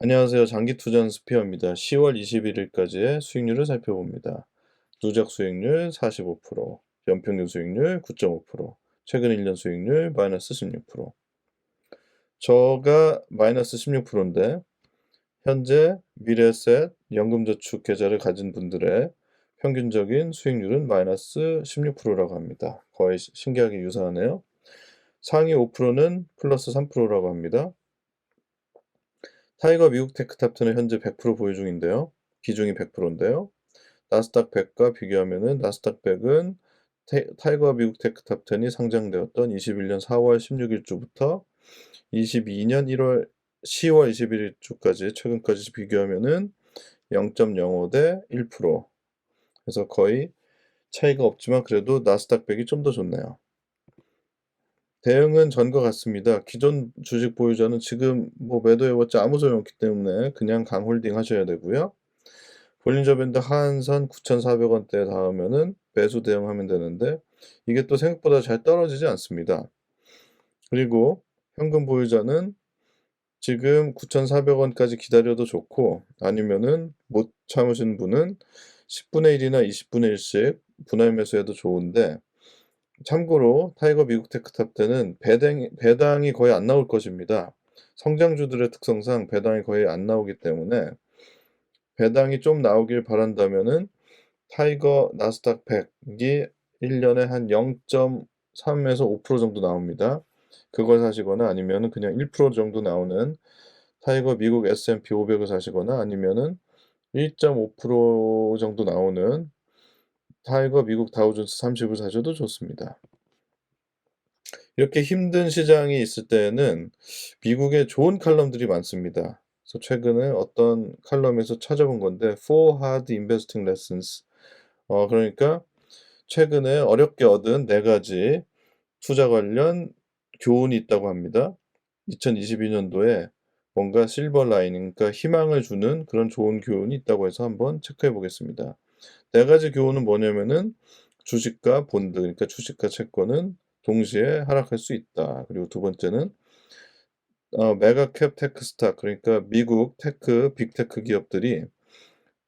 안녕하세요. 장기투자는 스피어입니다. 10월 21일까지의 수익률을 살펴봅니다. 누적 수익률 45%, 연평균 수익률 9.5%, 최근 1년 수익률 마이너스 16%. 저가 마이너스 16%인데 현재 미래에셋 연금저축 계좌를 가진 분들의 평균적인 수익률은 마이너스 16%라고 합니다. 거의 신기하게 유사하네요. 상위 5%는 플러스 3%라고 합니다. 타이거 미국 테크탑10은 현재 100% 보유 중인데요. 비중이 100%인데요. 나스닥 100과 비교하면은 나스닥 100은 타이거 미국 테크탑10이 상장되었던 21년 4월 16일 주부터 22년 1월 10월 21일 주까지 최근까지 비교하면은 0.05 대 1%. 그래서 거의 차이가 없지만 그래도 나스닥 100이 좀 더 좋네요. 대응은 전과 같습니다. 기존 주식 보유자는 지금 매도해봤자 아무 소용없기 때문에 그냥 강홀딩 하셔야 되고요. 볼린저 밴드 하한선 9,400원대에 닿으면은 매수 대응하면 되는데 이게 또 생각보다 잘 떨어지지 않습니다. 그리고 현금 보유자는 지금 9,400원까지 기다려도 좋고 아니면은 못 참으신 분은 10분의 1이나 20분의 1씩 분할 매수해도 좋은데 참고로 타이거 미국 테크탑10은 배당이 거의 안 나올 것입니다. 성장주들의 특성상 배당이 거의 안 나오기 때문에 배당이 좀 나오길 바란다면은 타이거 나스닥 100이 1년에 한 0.3에서 5% 정도 나옵니다. 그걸 사시거나 아니면은 그냥 1% 정도 나오는 타이거 미국 S&P 500을 사시거나 아니면은 1.5% 정도 나오는 타이거 미국 다우존스 30을 사셔도 좋습니다. 이렇게 힘든 시장이 있을 때에는 미국에 좋은 칼럼들이 많습니다. 그래서 최근에 어떤 칼럼에서 찾아본 건데 Four Hard Investing Lessons 그러니까 최근에 어렵게 얻은 4가지 투자 관련 교훈이 있다고 합니다. 2022년도에 뭔가 실버 라이닝 그러니까 희망을 주는 그런 좋은 교훈이 있다고 해서 한번 체크해 보겠습니다. 4가지 교훈은 뭐냐면은 주식과 본드 그러니까 주식과 채권은 동시에 하락할 수 있다. 그리고 두 번째는 메가캡 테크 스탁 그러니까 미국 테크 빅테크 기업들이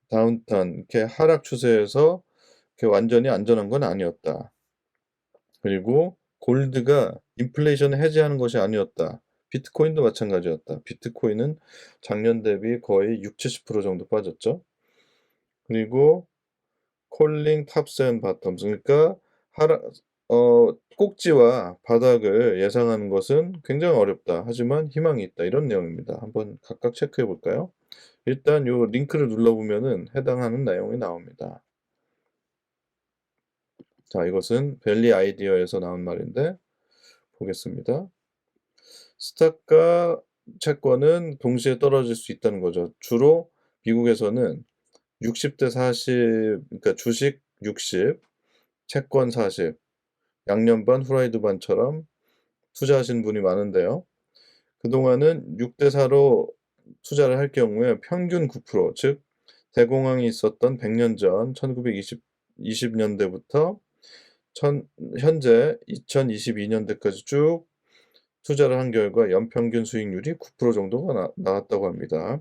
다운턴 이렇게 하락 추세에서 이렇게 완전히 안전한 건 아니었다. 그리고 골드가 인플레이션을 해지하는 것이 아니었다. 비트코인도 마찬가지였다. 비트코인은 작년 대비 거의 60-70% 정도 빠졌죠. 그리고 콜링 탑스 앤 바텀스 그러니까 하락 꼭지와 바닥을 예상하는 것은 굉장히 어렵다. 하지만 희망이 있다. 이런 내용입니다. 한번 각각 체크해 볼까요? 일단 요 링크를 눌러 보면은 해당하는 내용이 나옵니다. 자, 이것은 벨리 아이디어에서 나온 말인데 보겠습니다. 스탁과 채권은 동시에 떨어질 수 있다는 거죠. 주로 미국에서는 60대 40 그러니까 주식 60, 채권 40, 양념 반 후라이드 반처럼 투자하시는 분이 많은데요. 그동안은 6대 4로 투자를 할 경우에 평균 9%, 즉 대공황이 있었던 100년 전 1920 년대부터 현재 2022년대까지 쭉 투자를 한 결과 연평균 수익률이 9% 정도가 나왔다고 합니다.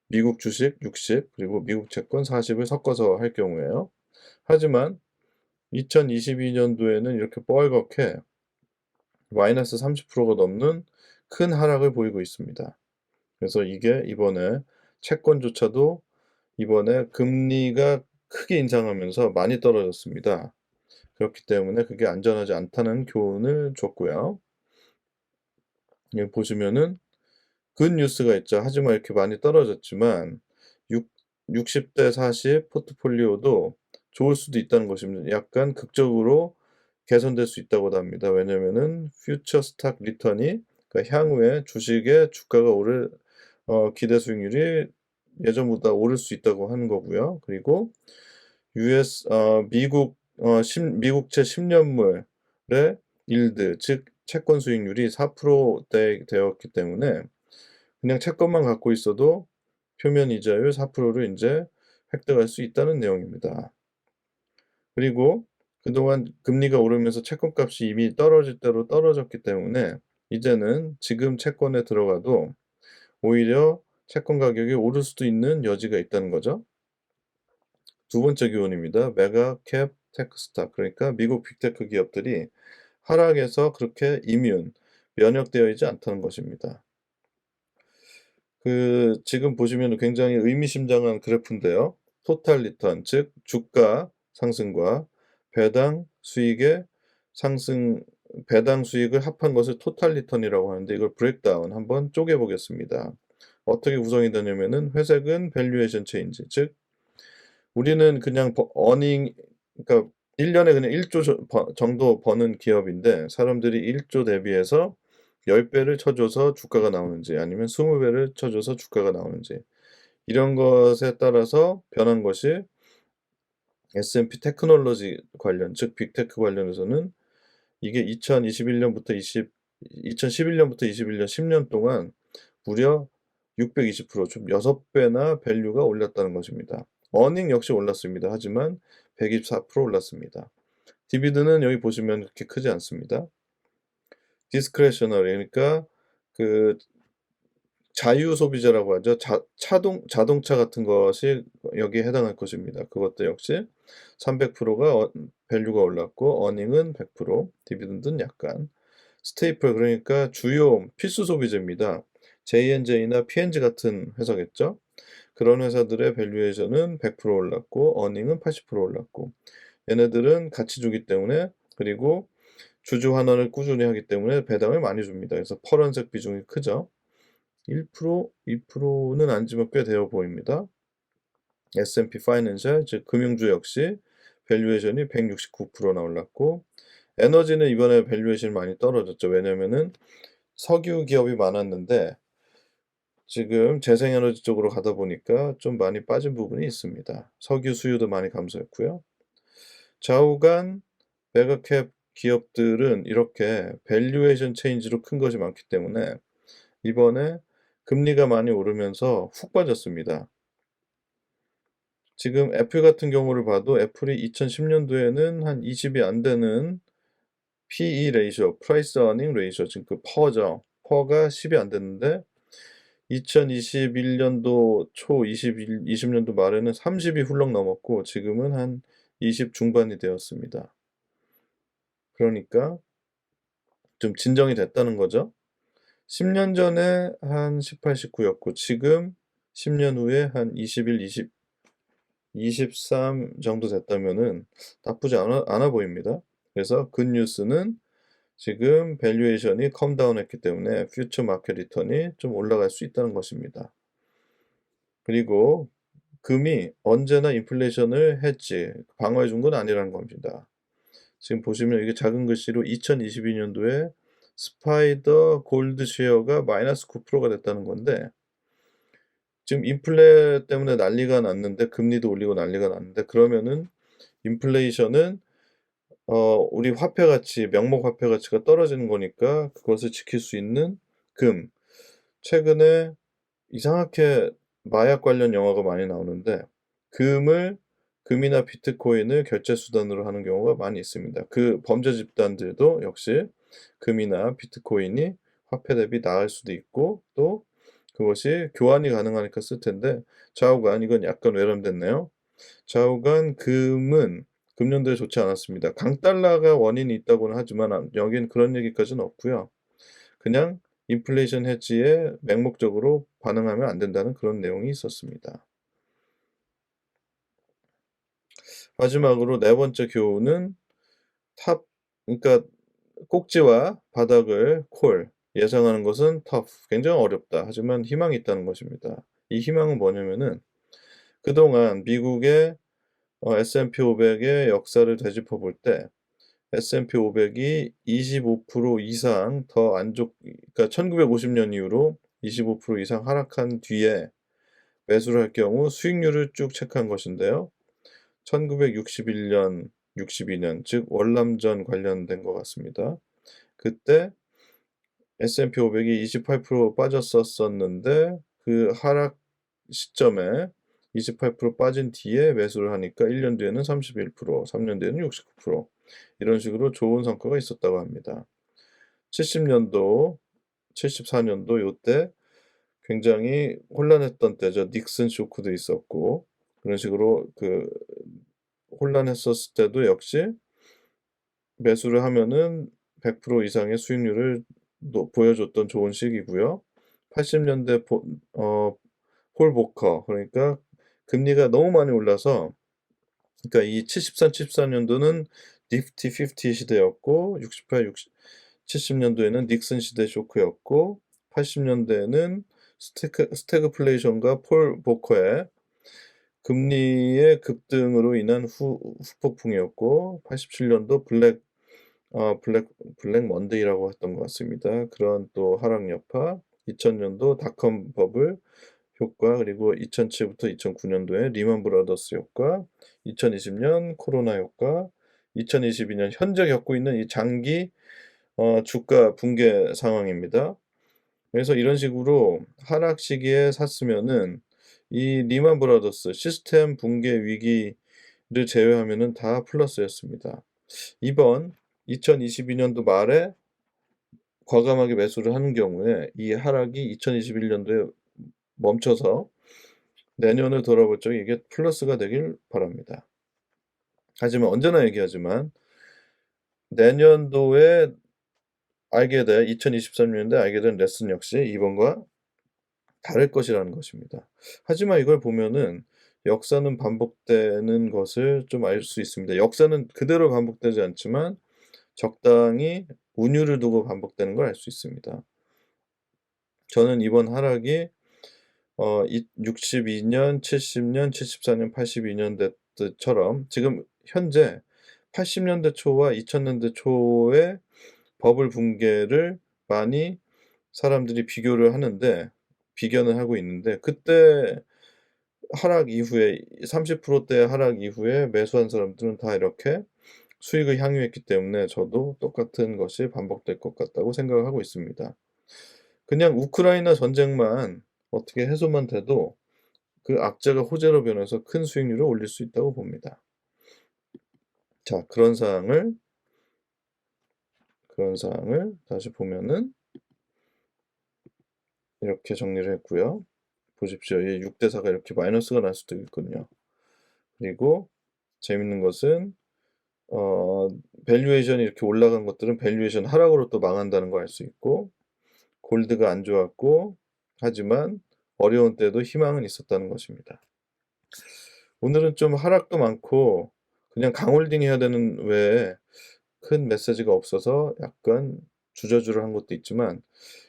미국 주식 60 그리고 미국 채권 40을 섞어서 할 경우에요. 하지만 2022년도에는 이렇게 뻘겋게 마이너스 30%가 넘는 큰 하락을 보이고 있습니다. 그래서 이게 이번에 채권조차도 이번에 금리가 크게 인상하면서 많이 떨어졌습니다. 그렇기 때문에 그게 안전하지 않다는 교훈을 줬고요. 여기 보시면은 굿뉴스가 있죠. 하지만 이렇게 많이 떨어졌지만 6 60대 40 포트폴리오도 좋을 수도 있다는 것입니다. 약간 극적으로 개선될 수 있다고도 합니다. 왜냐면은 퓨처 스탁 리턴이 그러니까 향후에 주식의 주가가 오를 기대 수익률이 예전보다 오를 수 있다고 하는 거고요. 그리고 미국채 10년물의 일드 즉 채권 수익률이 4%대 되었기 때문에 그냥 채권만 갖고 있어도 표면 이자율 4%를 인제 획득할 수 있다는 내용입니다. 그리고 그동안 금리가 오르면서 채권값이 이미 떨어질 대로 떨어졌기 때문에 이제는 지금 채권에 들어가도 오히려 채권 가격이 오를 수도 있는 여지가 있다는 거죠. 두 번째 교훈입니다. 메가 캡 테크 스탁, 그러니까 미국 빅테크 기업들이 하락에서 그렇게 면역되어 있지 않다는 것입니다. 지금 보시면 굉장히 의미심장한 그래프인데요. 토탈 리턴, 즉 주가 상승과 배당 수익의 상승 배당 수익을 합한 것을 토탈 리턴이라고 하는데, 이걸 브레이크다운 한번 쪼개 보겠습니다. 어떻게 구성이 되냐면은 회색은 밸류에이션 체인지, 즉 우리는 그냥 어닝, 그러니까 1 년에 그냥 1조 정도 버는 기업인데, 사람들이 1조 대비해서 10 배를 쳐 줘서 주가가 나오는지 아니면 20 배를 쳐 줘서 주가가 나오는지, 이런 것에 따라서 변한 것이 S&P 테크놀로지 관련, 즉 빅테크 관련해서는 이게 2011 년부터 21년 10년 동안 무려 620%, 좀 6 배나 밸류가 올랐다는 것입니다. 어닝 역시 올랐습니다. 하지만 124% 올랐습니다. 디비든드는 여기 보시면 그렇게 크지 않습니다. 디스크레셔너리, 그러니까 그 자유 소비자라고 하죠. 자동차 같은 것이 여기에 해당할 것입니다. 그것도 역시 300%가 밸류가 올랐고 어닝은 100%, 디비던드는 약간. 스테이플, 그러니까 주요 필수 소비재입니다. J&J나 P&G 같은 회사겠죠. 그런 회사들의 밸류에이션은 100% 올랐고 어닝은 80% 올랐고, 얘네들은 가치 주기 때문에, 그리고 주주 환원을 꾸준히 하기 때문에 배당을 많이 줍니다. 그래서 파란색 비중이 크죠. 1%, 2%는 아니지만 꽤 되어 보입니다. S&P 파이낸셜, 즉 금융주 역시 밸류에이션이 169%나 올랐고, 에너지는 이번에 밸류에이션이 많이 떨어졌죠. 왜냐면은 석유 기업이 많았는데 지금 재생에너지 쪽으로 가다 보니까 좀 많이 빠진 부분이 있습니다. 석유 수요도 많이 감소했고요. 좌우간 메가캡 기업들은 이렇게 밸류에이션 체인지로 큰 것이 많기 때문에 이번에 금리가 많이 오르면서 훅 빠졌습니다. 지금 애플 같은 경우를 봐도 애플이 2010 년도에는 한 20이 안 되는 PE 레이쇼, 프라이스 어닝 레이쇼, 지금 그 퍼죠. 퍼가 10이 안 됐는데 2021 년도 초, 20 년도 말에는 30이 훌렁 넘었고 지금은 한 20 중반이 되었습니다. 그러니까 좀 진정이 됐다는 거죠. 10년 전에 한 18, 19 였고 지금 10년 후에 한 21, 23 정도 됐다면은 나쁘지 않아 보입니다. 그래서 굿뉴스는 지금 밸류에이션이 컴다운 했기 때문에 퓨처 마켓 리턴이 좀 올라갈 수 있다는 것입니다. 그리고 금이 언제나 인플레이션을 방어해 준 건 아니라는 겁니다. 지금 보시면 이게 작은 글씨로 2022 년도에 스파이더 골드 쉐어가 마이너스 9%가 됐다는 건데, 지금 인플레 때문에 난리가 났는데, 금리도 올리고 난리가 났는데, 그러면은 인플레이션은 우리 화폐 가치, 명목 화폐 가치가 떨어지는 거니까 그것을 지킬 수 있는 금. 최근에 이상하게 마약 관련 영화가 많이 나오는데 금을 금이나 비트코인을 결제 수단으로 하는 경우가 많이 있습니다. 그 범죄 집단들도 역시 금이나 비트코인이 화폐 대비 나을 수도 있고, 또 그것이 교환이 가능하니까 쓸 텐데, 좌우간 이건 약간 외람됐네요. 좌우간 금은 금년도에 좋지 않았습니다. 강달러가 원인이 있다고는 하지만 여긴 그런 얘기까지는 없고요. 그냥 인플레이션 해지에 맹목적으로 반응하면 안 된다는 그런 내용이 있었습니다. 마지막으로 네 번째 교훈은 그러니까 꼭지와 바닥을 예상하는 것은 굉장히 어렵다. 하지만 희망이 있다는 것입니다. 이 희망은 뭐냐면은 그동안 미국의 S&P 500의 역사를 되짚어 볼 때 S&P 500이 25% 이상 더 안 좋 그러니까 1950년 이후로 25% 이상 하락한 뒤에 매수를 할 경우 수익률을 쭉 체크한 것인데요. 1961 년, 62년, 즉 월남전 관련된 것 같습니다. 그때 S&P 500이 28% 빠졌었었는데 그 하락 시점에 28% 빠진 뒤에 매수를 하니까 1년 뒤에는 31%, 3년 뒤에는 69%, 이런 식으로 좋은 성과가 있었다고 합니다. 70 년도, 74 년도 요때 굉장히 혼란했던 때죠. 닉슨 쇼크도 있었고 그런 식으로 혼란했었을 때도 역시 매수를 하면은 100% 이상의 수익률을 보여줬던 좋은 시기고요. 80 년대 폴보커, 그러니까 금리가 너무 많이 올라서, 그러니까 이 73, 74 년도는 니프티 50 시대였고 68, 70 년도에는 닉슨 시대 쇼크였고 80 년대에는 스태그플레이션과 폴 보커의 금리의 급등으로 인한 후폭풍이었고 87 년도 블랙 먼데이라고 했던 것 같습니다. 그런 또 하락 여파, 2000 년도 닷컴 버블 효과, 그리고 2007부터 2009 년도에 리먼 브라더스 효과, 2020년 코로나 효과, 2022년 현재 겪고 있는 이 장기 주가 붕괴 상황입니다. 그래서 이런 식으로 하락 시기에 샀으면은 이 리먼 브라더스 시스템 붕괴 위기를 제외하면은 다 플러스였습니다. 이번 2022 년도 말에 과감하게 매수를 하는 경우에 이 하락이 2021 년도에 멈춰서 내년을 돌아볼 적에 이게 플러스가 되길 바랍니다. 하지만 언제나 얘기하지만 내년도에 2023 년도에 알게 된 레슨 역시 이번과 다를 것이라는 것입니다. 하지만 이걸 보면은 역사는 반복되는 것을 좀 알 수 있습니다. 역사는 그대로 반복되지 않지만 적당히 운율을 두고 반복되는 걸 알 수 있습니다. 저는 이번 하락이 이 62 년, 70 년, 74 년, 82 년대 때처럼 지금 현재 80 년대 초와 2000 년대 초의 버블 붕괴를 많이 사람들이 비교는 하고 있는데, 그때 하락 이후에 30%대 하락 이후에 매수한 사람들은 다 이렇게 수익을 향유했기 때문에 저도 똑같은 것이 반복될 것 같다고 생각을 하고 있습니다. 그냥 우크라이나 전쟁만 어떻게 해소만 돼도 그 악재가 호재로 변해서 큰 수익률을 올릴 수 있다고 봅니다. 자, 그런 사항을 다시 보면은 이렇게 정리를 했고요. 보십시오. 이 6 대 4가 이렇게 마이너스가 날 수도 있거든요. 그리고 재밌는 것은 어 밸류에이션이 이렇게 올라간 것들은 밸류에이션 하락으로 또 망한다는 걸 알 수 있고, 골드가 안 좋았고 하지만 어려운 때도 희망은 있었다는 것입니다. 오늘은 좀 하락도 많고 그냥 강홀딩 해야 되는 외에 큰 메시지가 없어서 약간 주저주를 한 것도 있지만,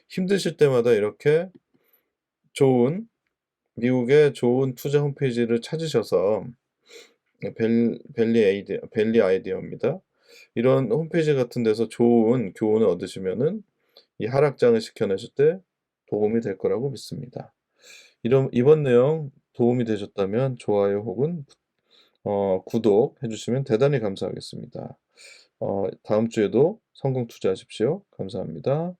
힘드실 때마다 이렇게 좋은 미국의 좋은 투자 홈페이지를 찾으셔서 벨리 아이디어입니다. 이런 홈페이지 같은 데서 좋은 교훈을 얻으시면은 이 하락장을 지켜내실 때 도움이 될 거라고 믿습니다. 이번 내용 도움이 되셨다면 좋아요 혹은 구독해 주시면 대단히 감사하겠습니다. 다음 주에도 성공 투자하십시오. 감사합니다.